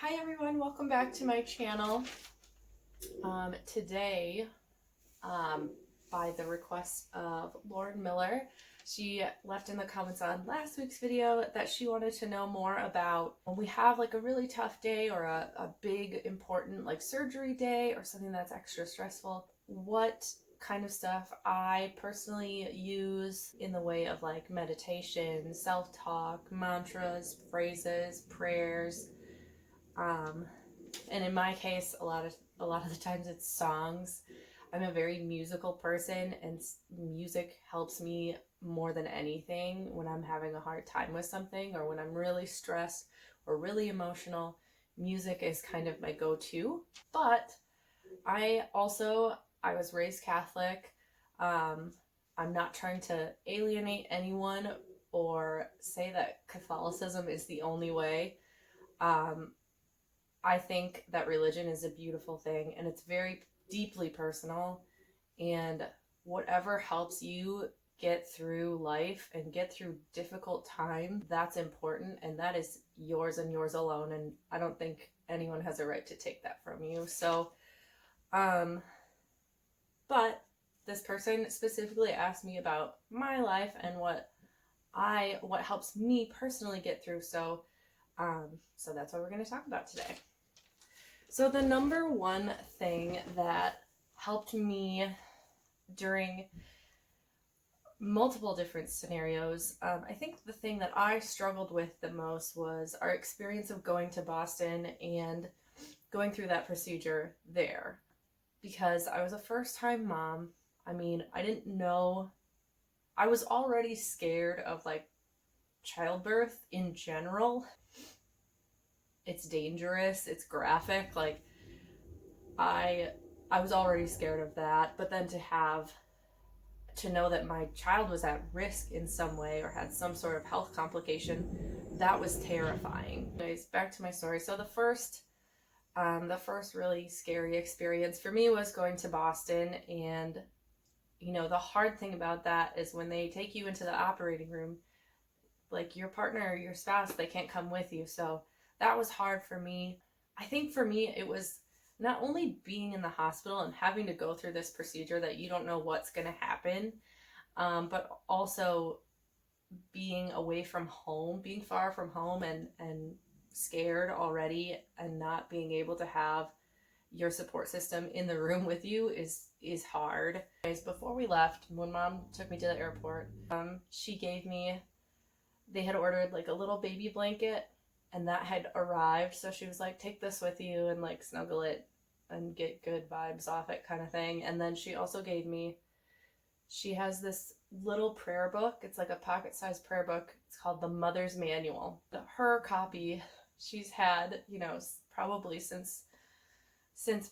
Hi everyone, welcome back to my channel. Today, by the request of Lauren Miller, she left in the comments on last week's video that she wanted to know more about when we have like a really tough day or a big important like surgery day or something that's extra stressful, what kind of stuff I personally use in the way of like meditation, self-talk, mantras, phrases, prayers. And in my case, a lot of the times it's songs. I'm a very musical person, and music helps me more than anything when I'm having a hard time with something or when I'm really stressed or really emotional. Music is kind of my go-to. But I was raised Catholic. I'm not trying to alienate anyone or say that Catholicism is the only way. I think that religion is a beautiful thing, and it's very deeply personal, and whatever helps you get through life and get through difficult time, that's important, and that is yours and yours alone, and I don't think anyone has a right to take that from you. So, but this person specifically asked me about my life and what helps me personally get through, so that's what we're going to talk about today. So the number one thing that helped me during multiple different scenarios, I think the thing that I struggled with the most was our experience of going to Boston and going through that procedure there. Because I was a first-time mom. I mean, I didn't know, I was already scared of like childbirth in general. It's dangerous, it's graphic, like I was already scared of that, but then to know that my child was at risk in some way or had some sort of health complication, that was terrifying. Anyways, back to my story. So the first really scary experience for me was going to Boston, and you know, the hard thing about that is when they take you into the operating room, like your partner or your spouse, they can't come with you. So that was hard for me. I think for me, it was not only being in the hospital and having to go through this procedure that you don't know what's going to happen, but also being away from home, being far from home and scared already, and not being able to have your support system in the room with you is hard. Anyways, before we left, when Mom took me to the airport, they had ordered like a little baby blanket, and that had arrived, so she was like, take this with you and like snuggle it and get good vibes off it kind of thing. And then she also she has this little prayer book. It's like a pocket-sized prayer book. It's called the Mother's Manual. Her copy she's had, you know, probably since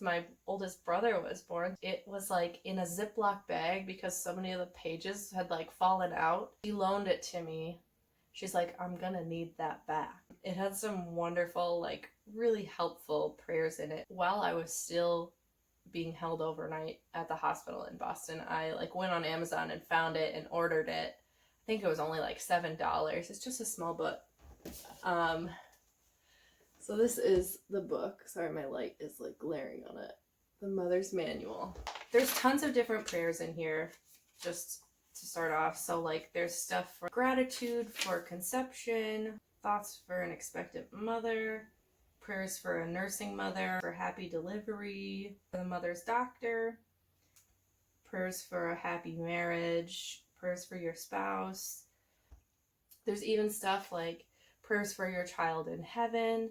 my oldest brother was born. It was like in a Ziploc bag because so many of the pages had like fallen out. She loaned it to me. She's like, I'm gonna need that back. It had some wonderful, like really helpful prayers in it. While I was still being held overnight at the hospital in Boston, I like went on Amazon and found it and ordered it. I think it was only like $7. It's just a small book. So this is the book. Sorry, my light is like glaring on it. The Mother's Manual. There's tons of different prayers in here, just to start off. So like there's stuff for gratitude for conception, thoughts for an expectant mother, prayers for a nursing mother, for happy delivery, for the mother's doctor, prayers for a happy marriage, prayers for your spouse. There's even stuff like prayers for your child in heaven.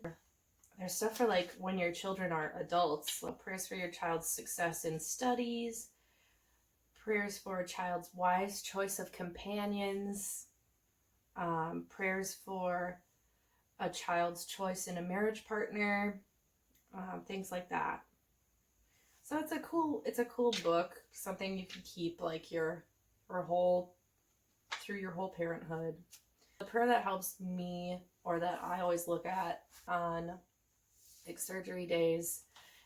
There's stuff for like when your children are adults, like prayers for your child's success in studies, prayers for a child's wise choice of companions, prayers for a child's choice in a marriage partner, things like that. So it's a cool book, something you can keep like through your whole parenthood. The prayer that helps me, or that I always look at on like surgery days,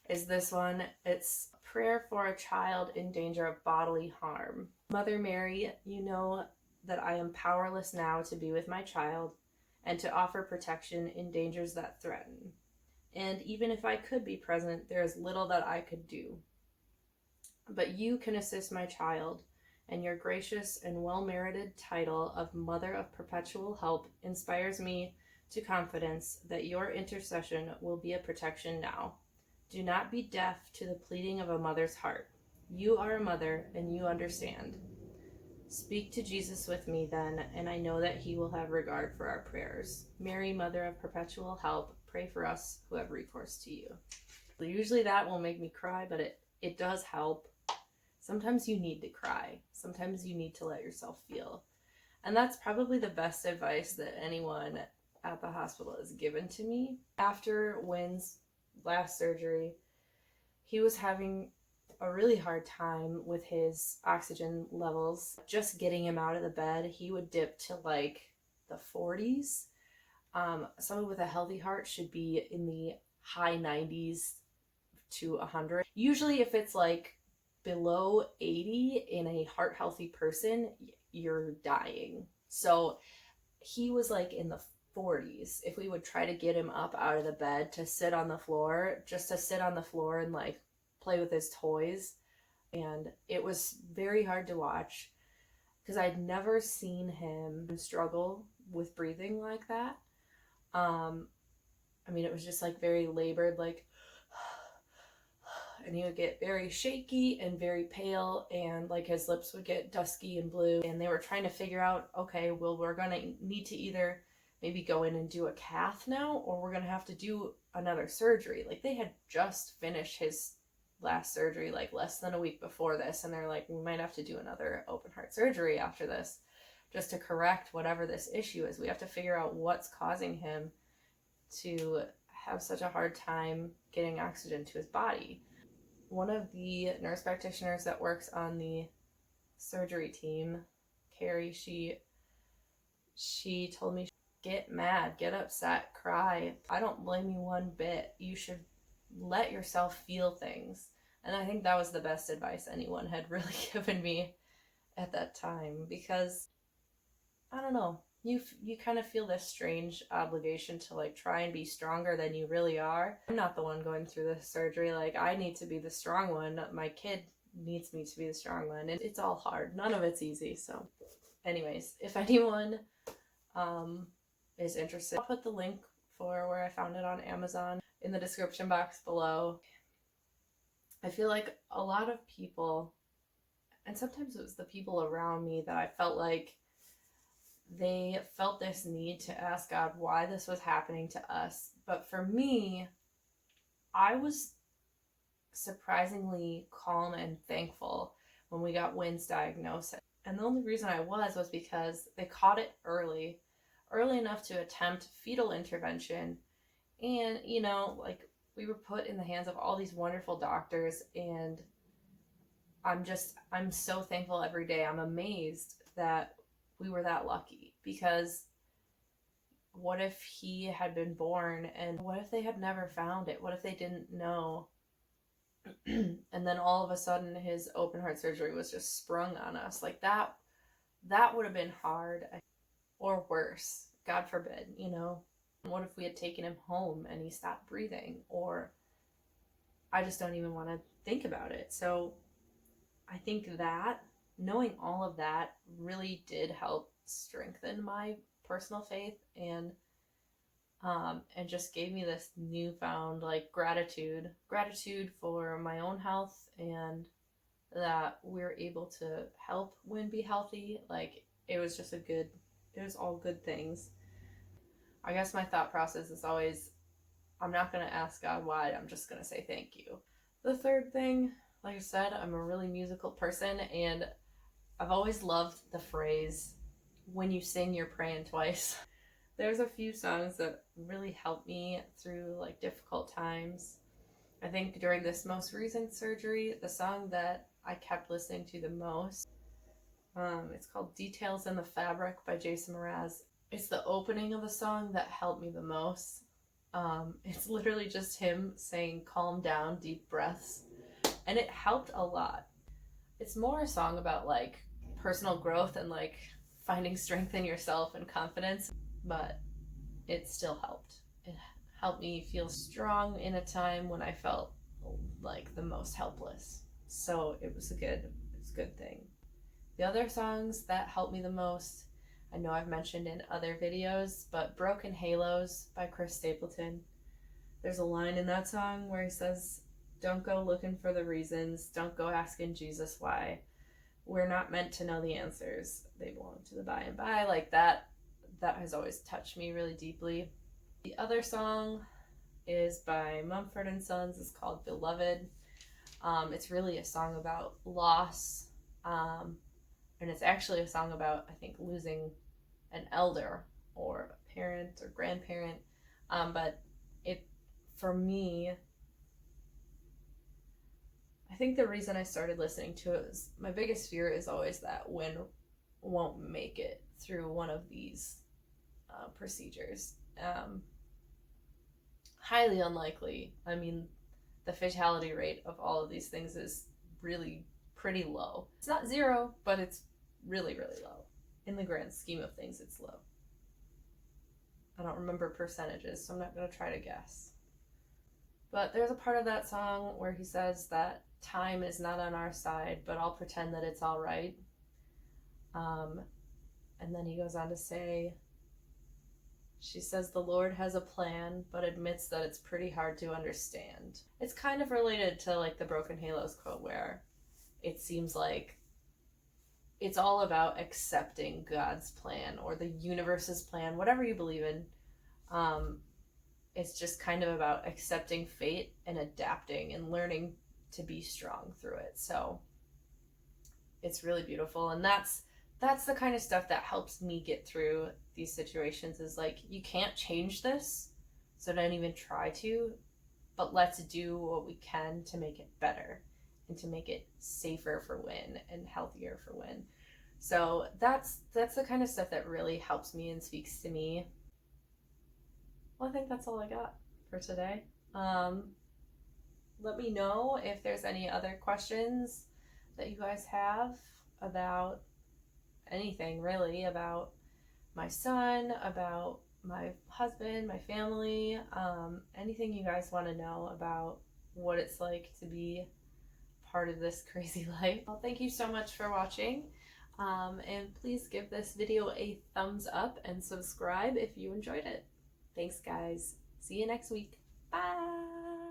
is this one. It's a prayer for a child in danger of bodily harm. Mother Mary, you know that I am powerless now to be with my child and to offer protection in dangers that threaten. And even if I could be present, there is little that I could do. But you can assist my child, and your gracious and well-merited title of Mother of Perpetual Help inspires me to confidence that your intercession will be a protection now. Do not be deaf to the pleading of a mother's heart. You are a mother, and you understand. Speak to Jesus with me then, and I know that he will have regard for our prayers. Mary, Mother of Perpetual Help, pray for us who have recourse to you. Usually that will make me cry, but it does help. Sometimes you need to cry. Sometimes you need to let yourself feel. And that's probably the best advice that anyone at the hospital has given to me. After Wynn's last surgery, he was having a really hard time with his oxygen levels. Just getting him out of the bed, he would dip to like the 40s. Someone with a healthy heart should be in the high 90s to 100. Usually if it's like below 80 in a heart healthy person, you're dying. So he was like in the 40s. If we would try to get him up out of the bed to sit on the floor, just to sit on the floor and like play with his toys. And it was very hard to watch because I'd never seen him struggle with breathing like that. I mean, it was just like very labored, like, and he would get very shaky and very pale, and like his lips would get dusky and blue. And they were trying to figure out, okay, well, we're going to need to either maybe go in and do a cath now, or we're going to have to do another surgery. Like they had just finished his last surgery like less than a week before this, and they're like, we might have to do another open heart surgery after this just to correct whatever this issue is. We have to figure out what's causing him to have such a hard time getting oxygen to his body. One of the nurse practitioners that works on the surgery team, Carrie, she told me, get mad, get upset, cry. I don't blame you one bit. You should let yourself feel things. And I think that was the best advice anyone had really given me at that time, because I don't know, you kind of feel this strange obligation to like try and be stronger than you really are. I'm not the one going through this surgery. Like I need to be the strong one. My kid needs me to be the strong one. And it's all hard. None of it's easy. So anyways, if anyone is interested, I'll put the link for where I found it on Amazon in the description box below. I feel like a lot of people, and sometimes it was the people around me, that I felt like they felt this need to ask God why this was happening to us. But for me, I was surprisingly calm and thankful when we got Wynn's diagnosis. And the only reason I was because they caught it early enough to attempt fetal intervention. And, you know, like we were put in the hands of all these wonderful doctors, and I'm so thankful every day. I'm amazed that we were that lucky, because what if he had been born, and what if they had never found it? What if they didn't know? And then all of a sudden his open heart surgery was just sprung on us. Like that would have been hard, or worse, God forbid, you know. What if we had taken him home and he stopped breathing? Or I just don't even want to think about it. So I think that knowing all of that really did help strengthen my personal faith, and just gave me this newfound like gratitude for my own health, and that we're able to help Wynn be healthy. Like it was all good things. I guess my thought process is always, I'm not going to ask God why, I'm just going to say thank you. The third thing, like I said, I'm a really musical person, and I've always loved the phrase, when you sing, you're praying twice. There's a few songs that really helped me through like difficult times. I think during this most recent surgery, the song that I kept listening to the most, it's called Details in the Fabric by Jason Mraz. It's the opening of the song that helped me the most. It's literally just him saying, calm down, deep breaths. And it helped a lot. It's more a song about like personal growth and like finding strength in yourself and confidence, but it still helped. It helped me feel strong in a time when I felt like the most helpless. So it was a good thing. The other songs that helped me the most, I know I've mentioned in other videos, but Broken Halos by Chris Stapleton. There's a line in that song where he says, "Don't go looking for the reasons, don't go asking Jesus why. We're not meant to know the answers. They belong to the by and by." Like that has always touched me really deeply. The other song is by Mumford and Sons. It's called Beloved. It's really a song about loss. And it's actually a song about, I think, losing an elder or a parent or grandparent. But for me, I think the reason I started listening to it was my biggest fear is always that Wynn won't make it through one of these procedures. Highly unlikely. I mean, the fatality rate of all of these things is really pretty low. It's not zero, but it's really, really low. In the grand scheme of things, it's low. I don't remember percentages, so I'm not going to try to guess. But there's a part of that song where he says that time is not on our side, but I'll pretend that it's all right. And then he goes on to say, she says the Lord has a plan, but admits that it's pretty hard to understand. It's kind of related to like the Broken Halos quote, where it seems like it's all about accepting God's plan or the universe's plan, whatever you believe in. It's just kind of about accepting fate and adapting and learning to be strong through it. So it's really beautiful. And that's the kind of stuff that helps me get through these situations, is like, you can't change this, so don't even try to, but let's do what we can to make it better and to make it safer for Wynn and healthier for Wynn. So that's the kind of stuff that really helps me and speaks to me. Well, I think that's all I got for today. Let me know if there's any other questions that you guys have about anything, really, about my son, about my husband, my family, anything you guys want to know about what it's like to be part of this crazy life. Well, thank you so much for watching, and please give this video a thumbs up and subscribe if you enjoyed it. Thanks, guys. See you next week. Bye.